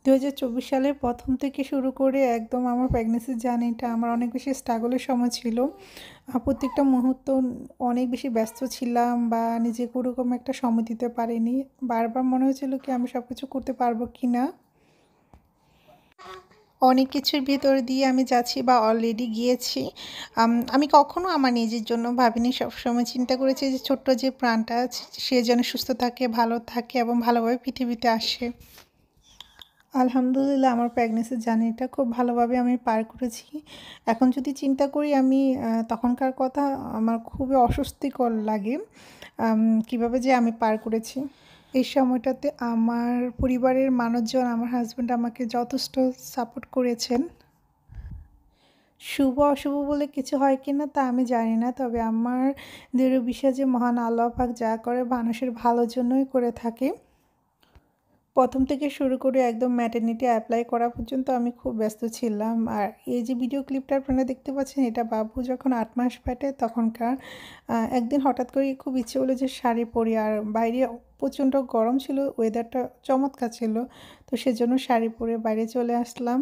2024 সালের ১ম থেকে শুরু করে একদম আমার প্রেগন্যান্সি জার্নিটা আমার অনেক বেশি স্ট্রাগলের সময় ছিল। প্রত্যেকটা মুহূর্ত অনেক বেশি ব্যস্ত ছিলাম বা নিজেকে ওরকম একটা সময় দিতে পারিনি। বারবার মনে হচ্ছিল কি আমি সবকিছু করতে পারবো কিনা। অনেক কিছুর ভিতর দিয়ে আমি যাচ্ছি বা অলরেডি গিয়েছি। আমি কখনো আমার নিজের জন্য ভাবিনি। সবসময় চিন্তা করেছি যে ছোট্ট যে প্রাণটা আছে সে যেন সুস্থ থাকে, ভালো থাকে এবং ভালোভাবে পৃথিবীতে আসে। আলহামদুলিল্লাহ আমার প্রেগন্যান্সি জার্নিটা খুব ভালোভাবে আমি পার করেছি। এখন যদি চিন্তা করি আমি তখনকার কথা আমার খুবই অস্বস্তিকর লাগে। কীভাবে যে আমি পার করেছি। এই সময়টাতে আমার পরিবারের মানুষজন, আমার হাসব্যান্ড আমাকে যথেষ্ট সাপোর্ট করেছেন। শুভ অশুভ বলে কিছু হয় কিনা তা আমি জানি না। তবে আমার দৃঢ় বিশ্বাস যে মহান আল্লাহ পাক যা করে মানুষের ভালোর জন্যই করে থাকে। ১ম থেকে শুরু করে একদম ম্যাটারনিটি অ্যাপ্লাই করা পর্যন্ত আমি খুব ব্যস্ত ছিলাম। আর এই যে ভিডিও ক্লিপটা আপনারা দেখতে পাচ্ছেন এটা বাবু যখন ৮ মাস পেটে তখনকার। একদিন হঠাৎ করেই খুব ইচ্ছে হলো যে শাড়ি পরি, আর বাইরে প্রচণ্ড গরম ছিল, ওয়েদারটা চমৎকার ছিল। তো সেজন্য শাড়ি পরে বাইরে চলে আসলাম।